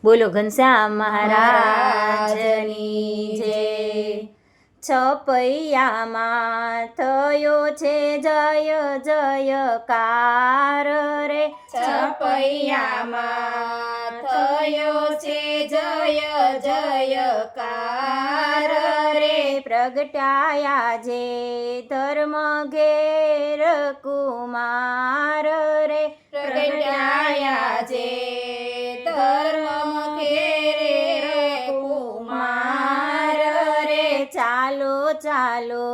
બોલો ઘનશ્યામ મહારાજની જય। છપૈયામાં થયો છે જય જયકાર રે, છપૈયામાં થયો છે જય જયકાર રે, પ્રગટાયા જે ધર્મ ઘેર કુમાર રે, પ્રગટાયા જે ધર્મ ઘેર કુમાર રે, ચાલો ચાલો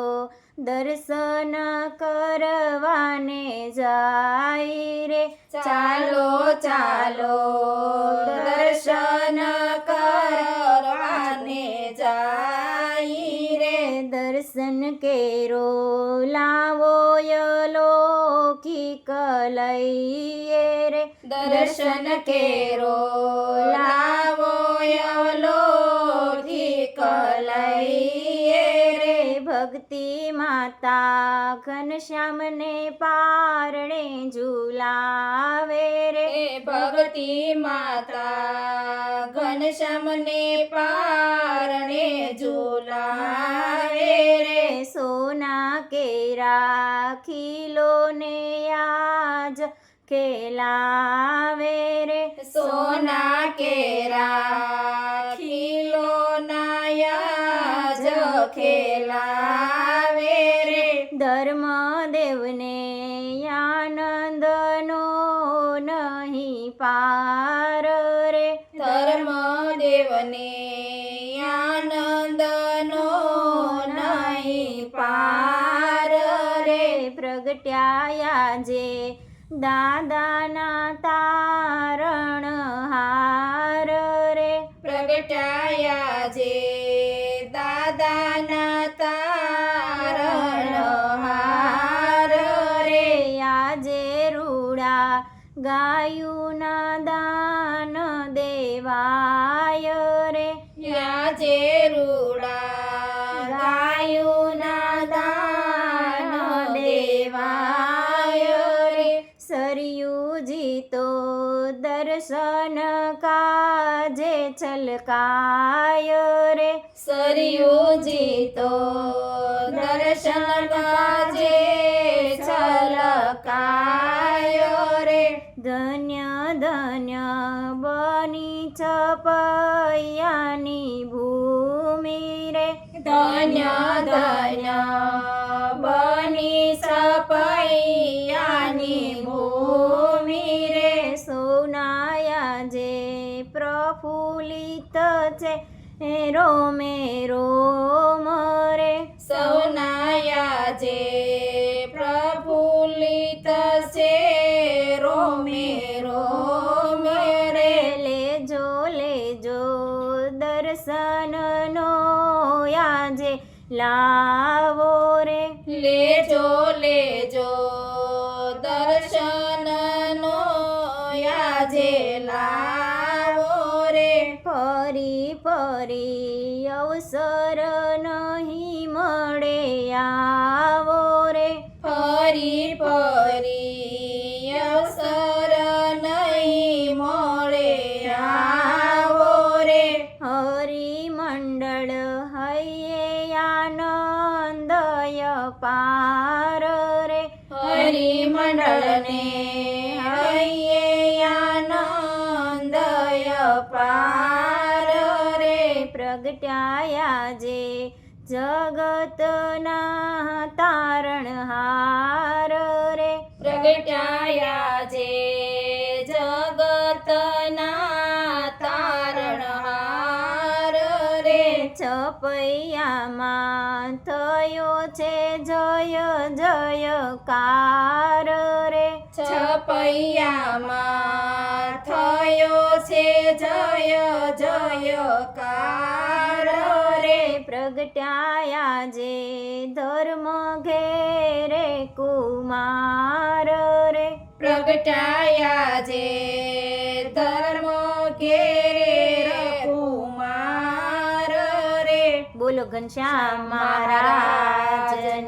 દર્શન કરવાને જાય રે, ચાલો ચાલો દર્શન કરવાને જાય રે, દર્શન કેરો લાવો લૌકિક લઈએ રે, દર્શન કેરો લાવો લૌકિક લઈએ રે, ભક્તિ માતા ઘનશ્યામને પારણે ઝુલાવે રે, ભક્તિ માતા ઘનશ્યામને પારણે ઝુલાવે રે, સોના કેરા ખીલો ને આજ ખેલાવે રે, સોના કેરા ખીલો નાયાજ ખેલાવે રે, ધર્મદેવને આનંદનો નહીં પાર રે, ધર્મદેવને આનંદનો નહીં પાર રે, પ્રગટ્યા જે દાદાના તારણ હાર રે, પ્રગટાયા જે દાદાના તારણ હાર રે, આજે રૂડા ગાયુના દાન દેવાય રે, આજે રૂડા ગાયુના દાન દેવાય રે, સરયુજી તો દર્શન કાજે છલકાય રે, સરયુજી તો દર્શન કાજે છલકાય રે, ધન્ય ધન્ય બની છપૈયાની ભૂમિ રે, ધન્ય ધન્ય બની છપૈયાની ભૂમિ રે, સોનાયા જે પ્રફુલ્લિત છે રોમે રોમ રે, સૌનાયા જે પ્રફુલ્લિત છે રોમે રોમ રે, લેજો લેજો દર્શનનો આજે લાવો રે, લેજો લેજો દર્શનનો આજે લાવો રે, ફરી ફરી અવસર નહીં મળે આવો રે, ફરી ફરી અવસર નહીં મળે આવો રે, હરિમંડળ હૈયે આનંદય પાર રે, હરિમંડળને હૈયે આનંદય પાર રે, પ્રગટ્યા જે જગતના તારણહાર રે, પ્રગટાયા જે જગતના તારણહાર રે, છપૈયામાં થયો છે જય જયકાર રે, છપૈયામાં થયો છે જય જયકાર રે, પ્રગટ્યા જે ધર્મ ઘેરે કુમાર રે, પ્રગટાયા જે ધર્મ ઘેરે કુમાર રે, બોલો ઘનશ્યામ મહારાજની